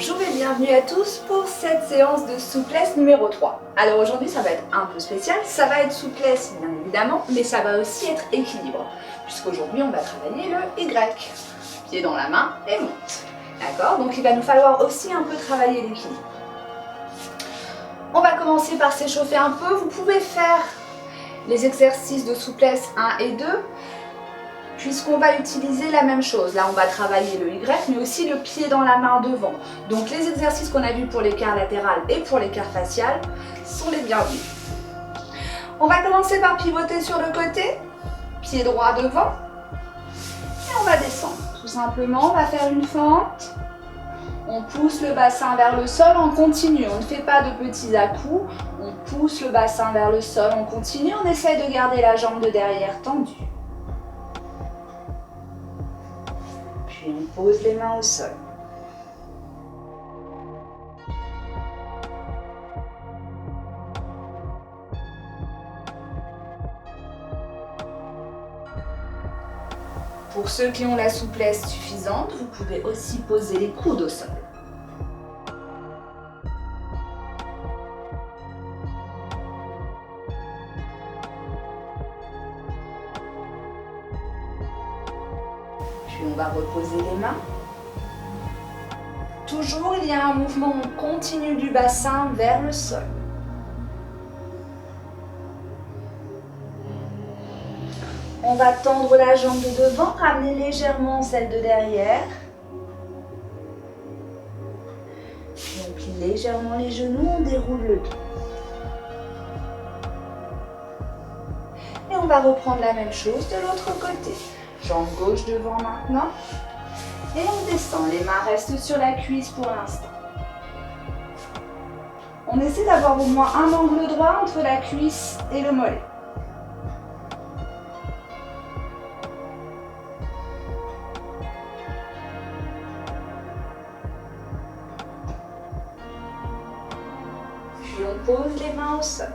Bonjour et bienvenue à tous pour cette séance de souplesse numéro 3. Alors aujourd'hui ça va être un peu spécial, ça va être souplesse bien évidemment, mais ça va aussi être équilibre, puisqu'aujourd'hui on va travailler le Y, pied dans la main et monte. D'accord? Donc il va nous falloir aussi un peu travailler l'équilibre. On va commencer par s'échauffer un peu, vous pouvez faire les exercices de souplesse 1 et 2, puisqu'on va utiliser la même chose. Là, on va travailler le Y, mais aussi le pied dans la main devant. Donc, les exercices qu'on a vus pour l'écart latéral et pour l'écart facial sont les bienvenus. On va commencer par pivoter sur le côté, pied droit devant, et on va descendre. Tout simplement, on va faire une fente. On pousse le bassin vers le sol en continu. On ne fait pas de petits à-coups. On pousse le bassin vers le sol en continu. On essaie de garder la jambe de derrière tendue. Puis on pose les mains au sol. Pour ceux qui ont la souplesse suffisante, vous pouvez aussi poser les coudes au sol. Puis on va reposer les mains. Toujours, il y a un mouvement continu du bassin vers le sol. On va tendre la jambe de devant, ramener légèrement celle de derrière. Puis on plie légèrement les genoux, on déroule le dos. Et on va reprendre la même chose de l'autre côté. Jambe gauche devant maintenant. Et on descend, les mains restent sur la cuisse pour l'instant. On essaie d'avoir au moins un angle droit entre la cuisse et le mollet. Puis on pose les mains au sol.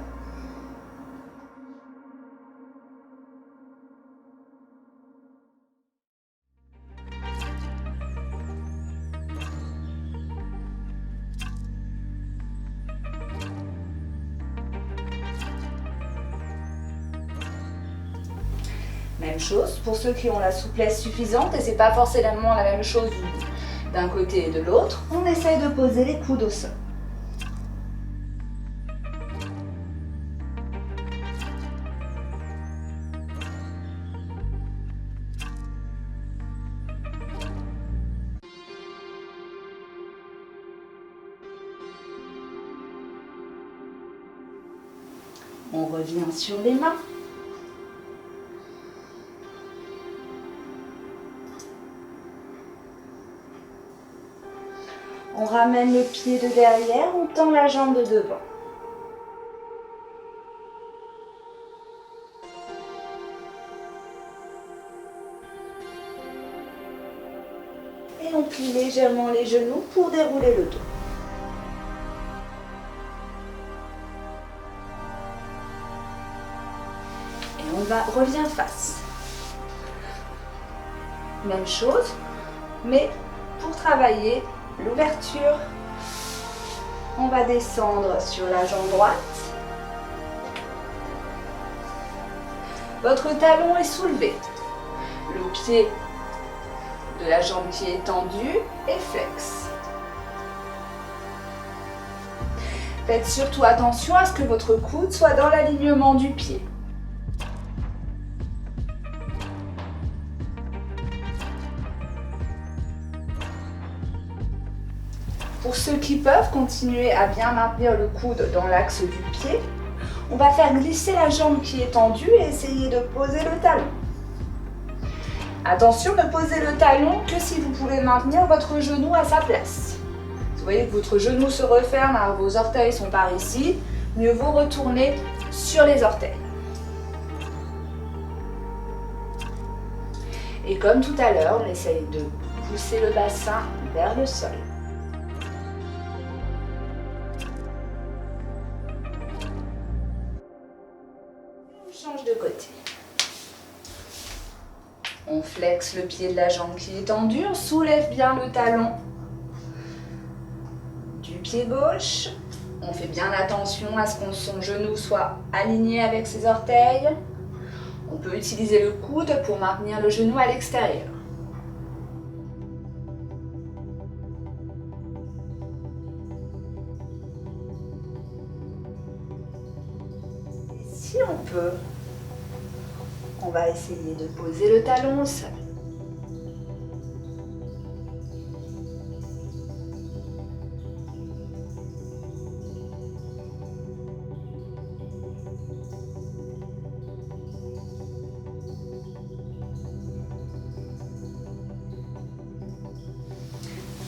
Même chose pour ceux qui ont la souplesse suffisante, et c'est pas forcément la même chose d'un côté et de l'autre. On essaye de poser les coudes au sol. On revient sur les mains. On ramène le pied de derrière, on tend la jambe de devant. Et on plie légèrement les genoux pour dérouler le dos. Et on revient face. Même chose, mais pour travailler l'ouverture, on va descendre sur la jambe droite. Votre talon est soulevé. Le pied de la jambe qui est tendue est flex. Faites surtout attention à ce que votre coude soit dans l'alignement du pied. Pour ceux qui peuvent continuer à bien maintenir le coude dans l'axe du pied, on va faire glisser la jambe qui est tendue et essayer de poser le talon. Attention, ne posez le talon que si vous pouvez maintenir votre genou à sa place. Vous voyez que votre genou se referme, alors vos orteils sont par ici, mieux vaut retourner sur les orteils. Et comme tout à l'heure, on essaye de pousser le bassin vers le sol. Change de côté. On flexe le pied de la jambe qui est tendue, on soulève bien le talon. du pied gauche. On fait bien attention à ce que son genou soit aligné avec ses orteils. On peut utiliser le coude pour maintenir le genou à l'extérieur. Et si on peut, on va essayer de poser le talon au sol.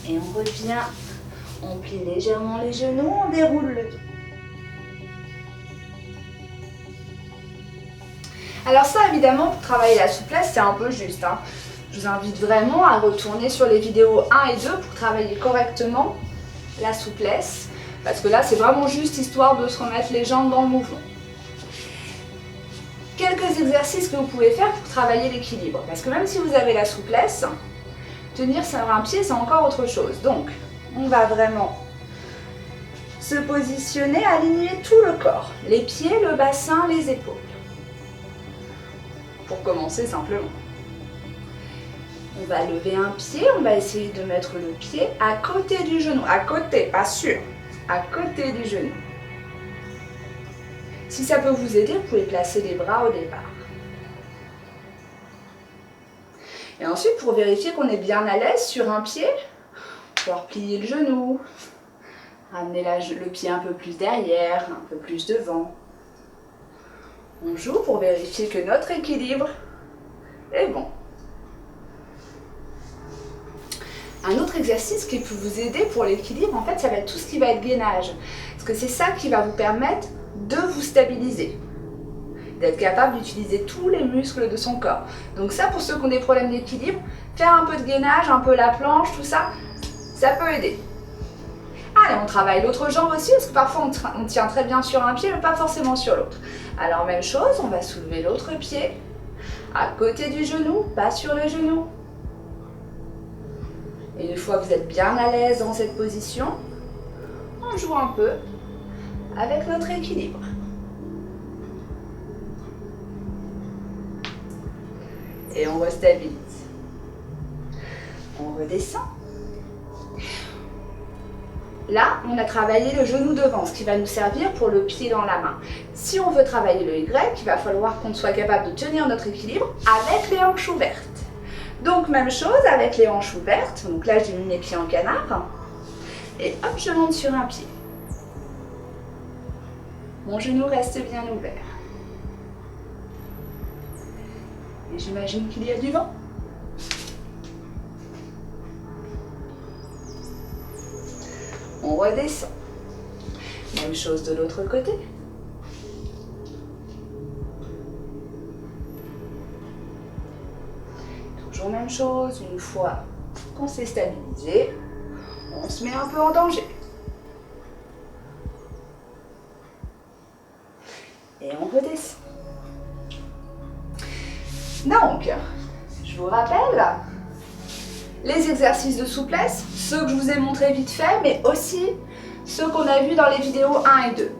Et on revient, on plie légèrement les genoux, on déroule le dos. Alors ça, évidemment, pour travailler la souplesse, c'est un peu juste. Je vous invite vraiment à retourner sur les vidéos 1 et 2 pour travailler correctement la souplesse. Parce que là, c'est vraiment juste histoire de se remettre les jambes dans le mouvement. Quelques exercices que vous pouvez faire pour travailler l'équilibre. Parce que même si vous avez la souplesse, tenir sur un pied, c'est encore autre chose. Donc, on va vraiment se positionner, aligner tout le corps. Les pieds, le bassin, les épaules. Pour commencer simplement. On va lever un pied, on va essayer de mettre le pied à côté du genou. À côté, pas sûr. À côté du genou. Si ça peut vous aider, vous pouvez placer les bras au départ. Et ensuite, pour vérifier qu'on est bien à l'aise sur un pied, on va replier le genou, ramener le pied un peu plus derrière, un peu plus devant. On joue pour vérifier que notre équilibre est bon. Un autre exercice qui peut vous aider pour l'équilibre, en fait, ça va être tout ce qui va être gainage. Parce que c'est ça qui va vous permettre de vous stabiliser. D'être capable d'utiliser tous les muscles de son corps. Donc ça, pour ceux qui ont des problèmes d'équilibre, faire un peu de gainage, un peu la planche, tout ça, ça peut aider. Allez, on travaille l'autre jambe aussi, parce que parfois on tient très bien sur un pied, mais pas forcément sur l'autre. Alors même chose, on va soulever l'autre pied, à côté du genou, pas sur le genou. Et une fois que vous êtes bien à l'aise dans cette position, on joue un peu avec notre équilibre. Et on restabilise. On redescend. Là, on a travaillé le genou devant, ce qui va nous servir pour le pied dans la main. Si on veut travailler le Y, il va falloir qu'on soit capable de tenir notre équilibre avec les hanches ouvertes. Donc, même chose avec les hanches ouvertes. Donc là, j'ai mis mes pieds en canard. Et hop, je monte sur un pied. Mon genou reste bien ouvert. Et j'imagine qu'il y a du vent. On redescend. Même chose de l'autre côté. Toujours même chose, une fois qu'on s'est stabilisé, on se met un peu en danger. Et on redescend. Donc, je vous rappelle les exercices de souplesse, ceux que je vous ai montrés vite fait, mais aussi ceux qu'on a vus dans les vidéos 1 et 2.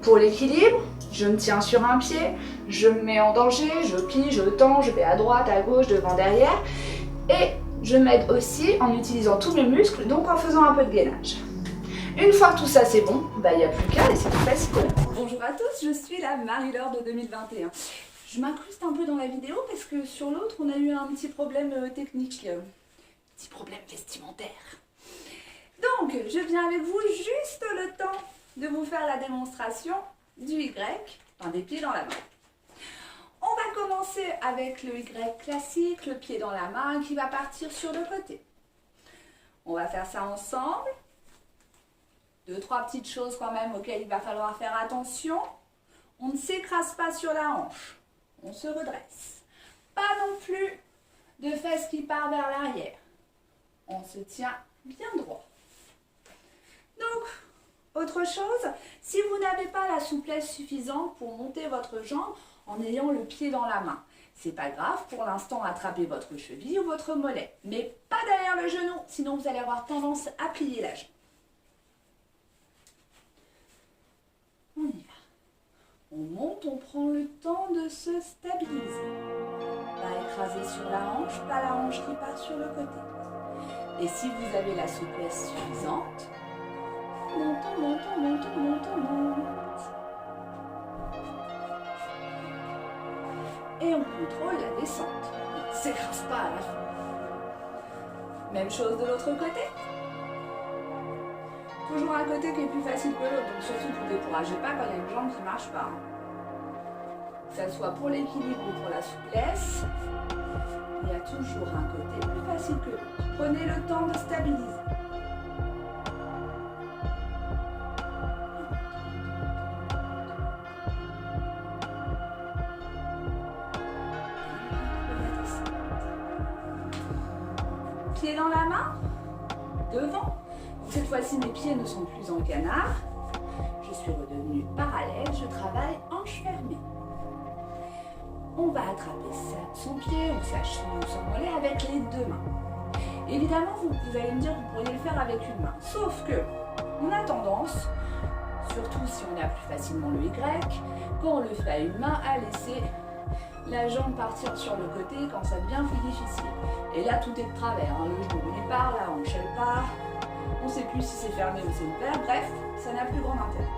Pour l'équilibre, je me tiens sur un pied, je me mets en danger, je plie, je tends, je vais à droite, à gauche, devant, derrière. Et je m'aide aussi en utilisant tous mes muscles, donc en faisant un peu de gainage. Une fois que tout ça c'est bon, il n'y a plus qu'à et c'est tout facile. Bonjour à tous, je suis la Marie-Laure de 2021. Je m'incruste un peu dans la vidéo parce que sur l'autre on a eu un petit problème technique, petit problème vestimentaire. Donc je viens avec vous juste le temps de vous faire la démonstration du Y, enfin des pieds dans la main. On va commencer avec le Y classique, le pied dans la main qui va partir sur le côté. On va faire ça ensemble. 2-3 petites choses quand même auxquelles il va falloir faire attention. On ne s'écrase pas sur la hanche. On se redresse. Pas non plus de fesses qui partent vers l'arrière. On se tient bien droit. Donc, autre chose, si vous n'avez pas la souplesse suffisante pour monter votre jambe en ayant le pied dans la main, c'est pas grave, pour l'instant attrapez votre cheville ou votre mollet, mais pas derrière le genou, sinon vous allez avoir tendance à plier la jambe. On monte, on prend le temps de se stabiliser. Pas écraser sur la hanche, pas la hanche qui part sur le côté. Et si vous avez la souplesse suffisante, monte, on monte, on monte, on monte, on monte. Et on contrôle la descente. On ne s'écrase pas à la fin. Même chose de l'autre côté. Toujours un côté qui est plus facile que l'autre, donc surtout ne vous découragez pas quand il y a une jambe qui ne marche pas. Que ce soit pour l'équilibre ou pour la souplesse, il y a toujours un côté plus facile que l'autre. Prenez le temps de stabiliser. Pieds dans la main, devant. Cette fois-ci, mes pieds ne sont plus en canard. Je suis redevenue parallèle, je travaille hanche fermée. On va attraper son pied, on s'envoler avec les deux mains. Évidemment, vous allez me dire que vous pourriez le faire avec une main. Sauf que, on a tendance, surtout si on a plus facilement le Y, quand on le fait à une main, à laisser la jambe partir sur le côté quand ça devient plus difficile. Et là, tout est de travers. Hein. Le genou, il part, la hanche, elle part. On ne sait plus si c'est fermé ou c'est ouvert. Bref, ça n'a plus grand intérêt.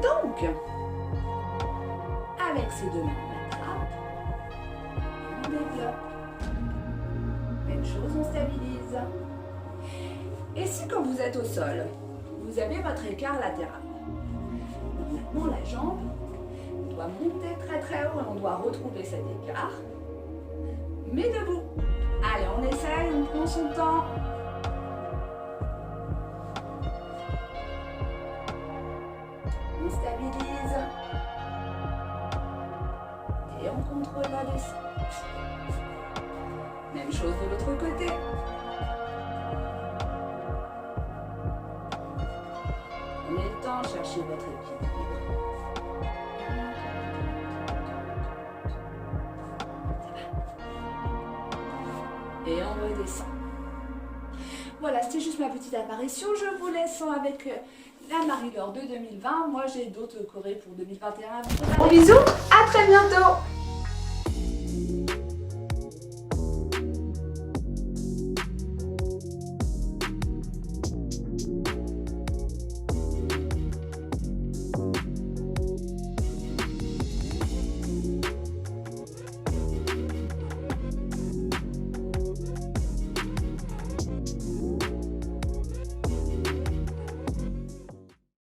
Donc, avec ces deux mains, on attrape et on développe. Même chose, on stabilise. Et si quand vous êtes au sol, vous avez votre écart latéral, normalement la jambe doit monter très très haut et on doit retrouver cet écart, mais debout. Allez, on essaye, on prend son temps. On stabilise. Et on contrôle la descente. Même chose de l'autre côté. Prenez le temps, cherchez votre équilibre. Et on redescend. Voilà, c'était juste ma petite apparition. Je vous laisse avec la Marie-Laure de 2020. Moi, j'ai d'autres chorés pour 2021. Gros bisous, à très bientôt.